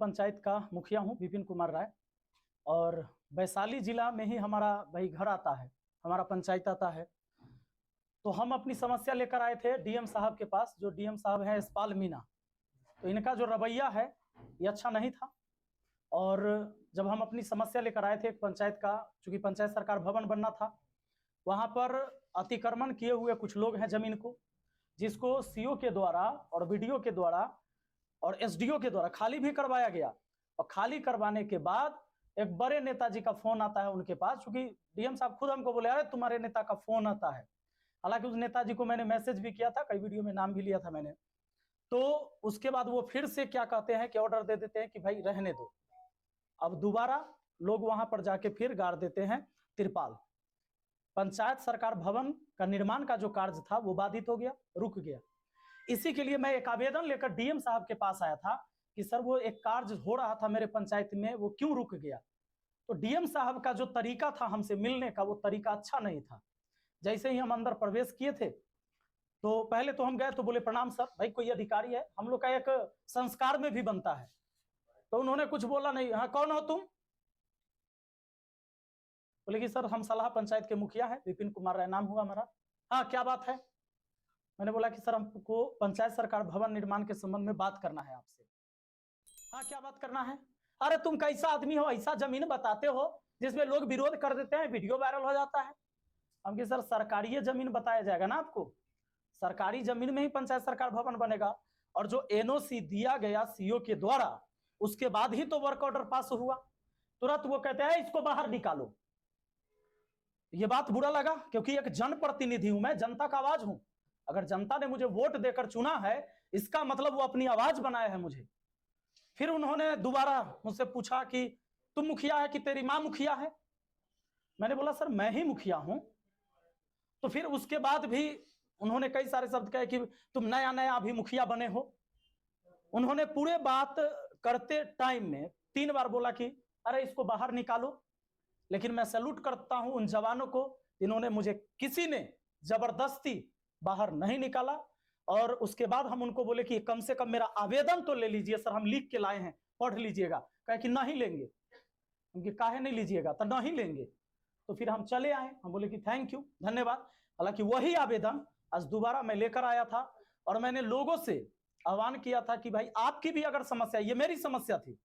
पंचायत का मुखिया हूं विपिन कुमार राय और वैशाली जिला में ही हमारा भाई घर आता है, हमारा पंचायत आता है। तो हम अपनी समस्या लेकर आए थे डीएम साहब के पास, जो डीएम साहब हैं यशपाल मीणा। तो इनका जो रवैया है ये अच्छा नहीं था। और जब हम अपनी समस्या लेकर आए थे पंचायत का, चूंकि पंचायत सरकार भवन बनना था, वहां पर अतिक्रमण किए हुए कुछ लोग हैं जमीन को, जिसको सीओ के द्वारा और बीडीओ के द्वारा और एसडीओ के द्वारा खाली भी करवाया गया। और खाली करवाने के बाद एक बड़े नेताजी का फोन आता है उनके पास, क्योंकि डीएम साहब खुद हमको बोले अरे तुम्हारे नेता का फोन आता है। हालांकि उस नेताजी को मैंने मैसेज भी किया था, कई वीडियो में नाम भी लिया था मैंने। तो उसके बाद वो फिर से क्या कहते हैं कि ऑर्डर दे देते हैं कि भाई रहने दो। अब दोबारा लोग वहां पर जाके फिर गाड़ देते हैं तिरपाल। पंचायत सरकार भवन का निर्माण का जो कार्य था वो बाधित हो गया, रुक गया। इसी के लिए मैं एक आवेदन लेकर डीएम साहब के पास आया था कि सर वो एक कार्य हो रहा था मेरे पंचायत में, वो क्यों रुक गया। तो डीएम साहब का जो तरीका था हमसे मिलने का, वो तरीका अच्छा नहीं था। जैसे ही हम अंदर प्रवेश किए थे तो पहले तो हम गए तो बोले प्रणाम सर, भाई कोई अधिकारी है, हम लोग का एक संस्कार में भी बनता है। तो उन्होंने कुछ बोला नहीं। हाँ कौन हो तुम? बोले कि सर हम सलाह पंचायत के मुखिया है, विपिन कुमार राय नाम हुआ हमारा। हाँ क्या बात है? मैंने बोला कि सर हमको पंचायत सरकार भवन निर्माण के संबंध में बात करना है आपसे। हाँ क्या बात करना है? अरे तुम कैसा आदमी हो, ऐसा जमीन बताते हो जिसमें लोग विरोध कर देते हैं, वीडियो वायरल हो जाता है। हम कि सर सरकारी जमीन बताया जाएगा ना आपको, सरकारी जमीन में ही पंचायत सरकार भवन बनेगा। और जो एनओसी दिया गया सीओ के द्वारा, उसके बाद ही तो वर्क ऑर्डर पास हुआ। तुरंत वो कहते हैं इसको बाहर निकालो। ये बात बुरा लगा, क्योंकि एक जनप्रतिनिधि हूं मैं, जनता का आवाज हूं। अगर जनता ने मुझे वोट देकर चुना है, इसका मतलब वो अपनी आवाज बनाया है मुझे। फिर उन्होंने दोबारा मुझसे पूछा कि तुम मुखिया है कि तेरी मां मुखिया है? मैंने बोला सर मैं ही मुखिया हूं। तो फिर उसके बाद भी उन्होंने कई सारे शब्द कहे कि तुम नया नया अभी मुखिया बने हो। उन्होंने पूरे बात करते टाइम में 3 बार बोला कि अरे इसको बाहर निकालो। लेकिन मैं सैल्यूट करता हूं उन जवानों को जिन्होंने मुझे, किसी ने जबरदस्ती बाहर नहीं निकाला। और उसके बाद हम उनको बोले कि कम से कम मेरा आवेदन तो ले लीजिए सर, हम लिख के लाए हैं, पढ़ लीजिएगा। कहे कि नहीं लेंगे। उनके काहे नहीं लीजिएगा? तो नहीं लेंगे। तो फिर हम चले आए, हम बोले कि थैंक यू, धन्यवाद। हालांकि वही आवेदन आज दोबारा मैं लेकर आया था और मैंने लोगों से आह्वान किया था कि भाई आपकी भी अगर समस्या, ये मेरी समस्या थी,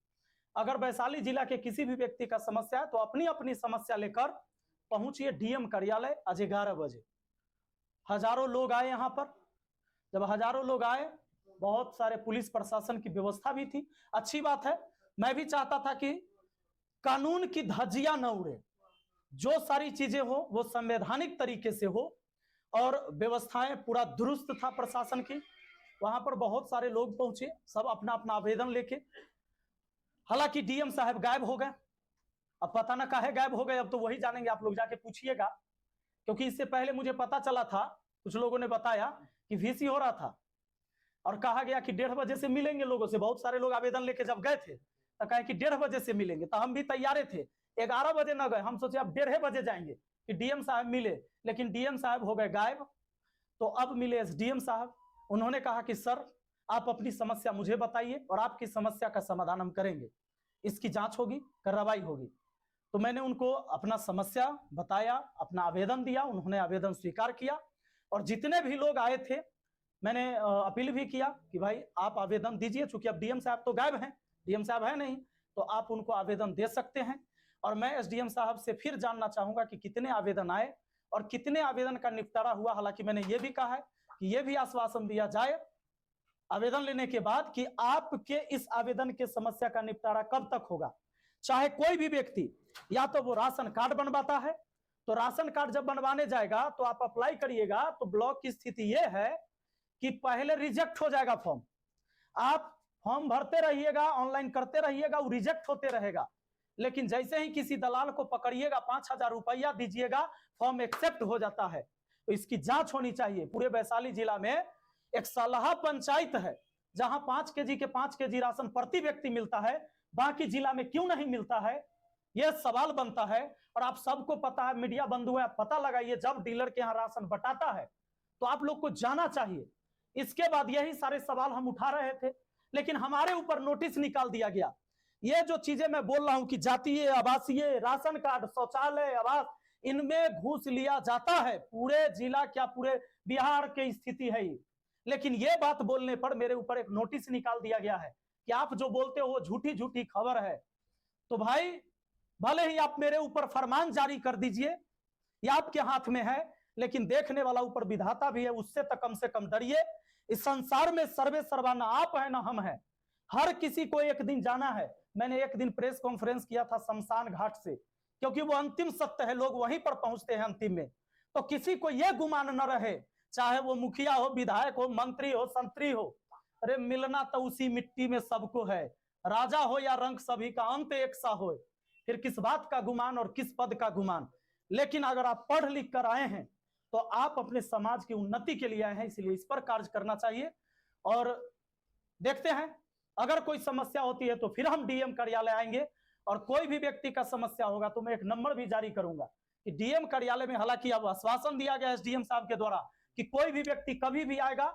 अगर वैशाली जिला के किसी भी व्यक्ति का समस्या है तो अपनी अपनी समस्या लेकर पहुंचिए डीएम कार्यालय आज 11 बजे। हजारों लोग आए यहां पर। जब हजारों लोग आए, बहुत सारे पुलिस प्रशासन की व्यवस्था भी थी, अच्छी बात है। मैं भी चाहता था कि कानून की धज्जियां न उड़े, जो सारी चीजें हो वो संवैधानिक तरीके से हो, और व्यवस्थाएं पूरा दुरुस्त था प्रशासन की। वहां पर बहुत सारे लोग पहुंचे, सब अपना अपना आवेदन लेके। हालांकि डीएम साहब गायब हो गए। अब पता ना काहे गायब हो गए, अब तो वही जानेंगे, आप लोग जाके पूछिएगा। क्योंकि इससे पहले मुझे पता चला था, कुछ लोगों ने बताया कि वीसी हो रहा था और कहा गया कि 1:30 बजे से मिलेंगे लोगों से। बहुत सारे लोग आवेदन लेके जब गए थे तो कहे कि 1:30 बजे से मिलेंगे। तो हम भी तैयार थे, 11 बजे न गए, हम सोचे अब 1:30 बजे जाएंगे कि डीएम साहब मिले। लेकिन डीएम साहब हो गए गायब। तो अब मिले एसडीएम साहब। उन्होंने कहा कि सर आप अपनी समस्या मुझे बताइए और आपकी समस्या का समाधान हम करेंगे, इसकी जांच होगी, कार्रवाई होगी। तो मैंने उनको अपना समस्या बताया, अपना आवेदन दिया, उन्होंने आवेदन स्वीकार किया। और जितने भी लोग आए थे मैंने अपील भी किया कि भाई आप आवेदन दीजिए, चूंकि अब डीएम साहब तो गायब हैं, डीएम साहब है नहीं, तो आप उनको आवेदन दे सकते हैं। और मैं एसडीएम साहब से फिर जानना चाहूंगा कि कितने आवेदन आए और कितने आवेदन का निपटारा हुआ। हालांकि मैंने ये भी कहा है कि यह भी आश्वासन दिया जाए आवेदन लेने के बाद कि आपके इस आवेदन के समस्या का निपटारा कब तक होगा। चाहे कोई भी व्यक्ति, या तो वो राशन कार्ड बनवाता है, तो राशन कार्ड जब बनवाने जाएगा तो आप अप्लाई करिएगा, तो ब्लॉक की स्थिति यह है कि पहले रिजेक्ट हो जाएगा फॉर्म। आप फॉर्म भरते रहिएगा, ऑनलाइन करते रहिएगा, वो रिजेक्ट होते रहेगा। लेकिन जैसे ही किसी दलाल को पकड़िएगा, 5,000 रुपया दीजिएगा, फॉर्म एक्सेप्ट हो जाता है। तो इसकी जांच होनी चाहिए। पूरे वैशाली जिला में एक सलाह पंचायत है जहां 5 केजी के 5 केजी राशन प्रति व्यक्ति मिलता है, बाकी जिला में क्यों नहीं मिलता है, यह सवाल बनता है। और आप सबको पता है, मीडिया बंधु है, पता लगाइए, जब डीलर के यहां राशन बटाता है तो आप लोग को जाना चाहिए। इसके बाद यही सारे सवाल हम उठा रहे थे, लेकिन हमारे ऊपर नोटिस निकाल दिया गया ये जो चीजें मैं बोल रहा हूं कि जातीय, आवासीय, राशन कार्ड, शौचालय, आवास, इनमें घूस लिया जाता है। पूरे जिला क्या पूरे बिहार की स्थिति है ये। लेकिन ये बात बोलने पर मेरे ऊपर एक नोटिस निकाल दिया गया है कि आप जो बोलते हो वो झूठी झूठी खबर है। तो भाई भले ही आप मेरे ऊपर फरमान जारी कर दीजिए, ये आपके हाथ में है, लेकिन देखने वाला ऊपर विधाता भी है, उससे तो कम से कम डरिए। इस संसार में सर्वे सर्वा ना आप है ना हम है, हर किसी को एक दिन जाना है। मैंने एक दिन प्रेस कॉन्फ्रेंस किया था शमशान घाट से, क्योंकि वो अंतिम सत्य है, लोग वहीं पर पहुंचते हैं अंतिम में। तो किसी को यह गुमान न रहे, चाहे वो मुखिया हो, विधायक हो, मंत्री हो, संतरी हो, अरे मिलना तो उसी मिट्टी में सबको है। राजा हो या रंक, सभी का अंत एक सा हो। फिर किस बात का गुमान और किस पद का गुमान। लेकिन अगर आप पढ़ लिख कर आए हैं तो आप अपने समाज की उन्नति के लिए आए हैं, इसलिए इस पर कार्य करना चाहिए। और देखते हैं अगर कोई समस्या होती है तो फिर हम डीएम कार्यालय आएंगे, और कोई भी व्यक्ति का समस्या होगा तो मैं एक नंबर भी जारी करूंगा कि डीएम कार्यालय में, हालांकि अब आश्वासन दिया गया एसडीएम साहब के द्वारा कि कोई भी व्यक्ति कभी भी आएगा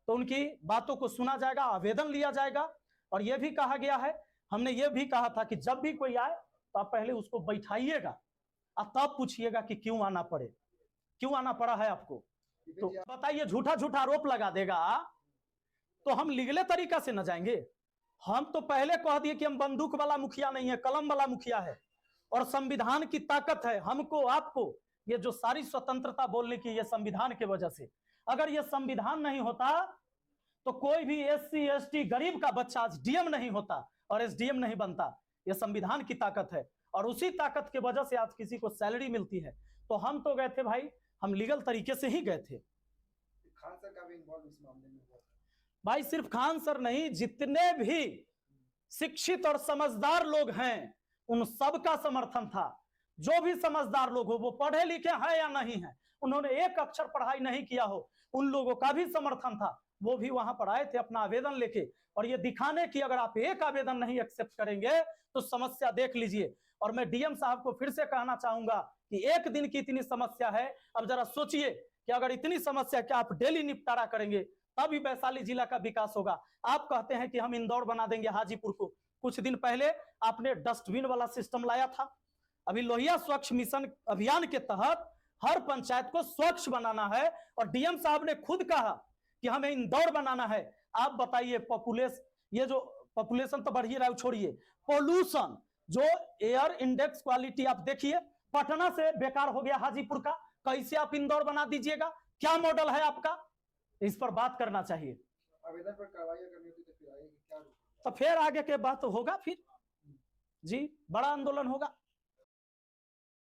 तो उनकी बातों को सुना जाएगा, आवेदन लिया जाएगा। और यह भी कहा गया है, हमने ये भी कहा था कि जब भी कोई आए तो आप पहले उसको बैठाइएगा और तब पूछिएगा कि क्यों आना पड़े, क्यों आना पड़ा है आपको। तो बताइए, झूठा झूठा आरोप लगा देगा तो हम लीगले तरीका से न जाएंगे। हम तो पहले कह दिए कि हम बंदूक वाला मुखिया नहीं है, कलम वाला मुखिया है, और संविधान की ताकत है हमको आपको। ये जो सारी स्वतंत्रता बोलने की, ये संविधान की वजह से। अगर ये संविधान नहीं होता तो कोई भी एससी एसटी गरीब का बच्चा आज डीएम नहीं होता और एसडीएम नहीं बनता। ये संविधान की ताकत है, और उसी ताकत की वजह से आज किसी को सैलरी मिलती है। तो हम तो गए थे भाई, हम लीगल तरीके से ही गए थे। खान सर का भी इन्वॉल्व इस मामले में हुआ भाई सिर्फ खान सर नहीं, जितने भी शिक्षित और समझदार लोग हैं उन सबका समर्थन था। जो भी समझदार लोग हो, वो पढ़े लिखे हैं या नहीं है, उन्होंने एक अक्षर पढ़ाई नहीं किया हो, उन लोगों का भी समर्थन था। वो भी वहां पर आए थे अपना आवेदन लेके, और ये दिखाने की अगर आप एक आवेदन नहीं एक्सेप्ट करेंगे तो समस्या देख लीजिए। और मैं डीएम साहब को फिर से कहना चाहूंगा कि एक दिन की इतनी समस्या है, अब जरा सोचिए कि अगर इतनी समस्या क्या आप डेली निपटारा करेंगे तभी वैशाली जिला का विकास होगा। आप कहते हैं कि हम इंदौर बना देंगे हाजीपुर को। कुछ दिन पहले आपने डस्टबिन वाला सिस्टम लाया था। अभी लोहिया स्वच्छ मिशन अभियान के तहत हर पंचायत को स्वच्छ बनाना है, और डीएम साहब ने खुद कहा कि हमें इंदौर बनाना है। आप बताइए, ये जो पॉपुलेशन तो बढ़ ही रहा है, छोड़िए पोल्यूशन, जो एयर इंडेक्स क्वालिटी आप देखिए, पटना से बेकार हो गया हाजीपुर का, कैसे आप इंदौर बना दीजिएगा? क्या मॉडल है आपका? इस पर बात करना चाहिए। आवेदन पर कार्रवाई करनी होती तो फिर आगे क्या तो फिर आगे के बात होगा, फिर जी बड़ा आंदोलन होगा।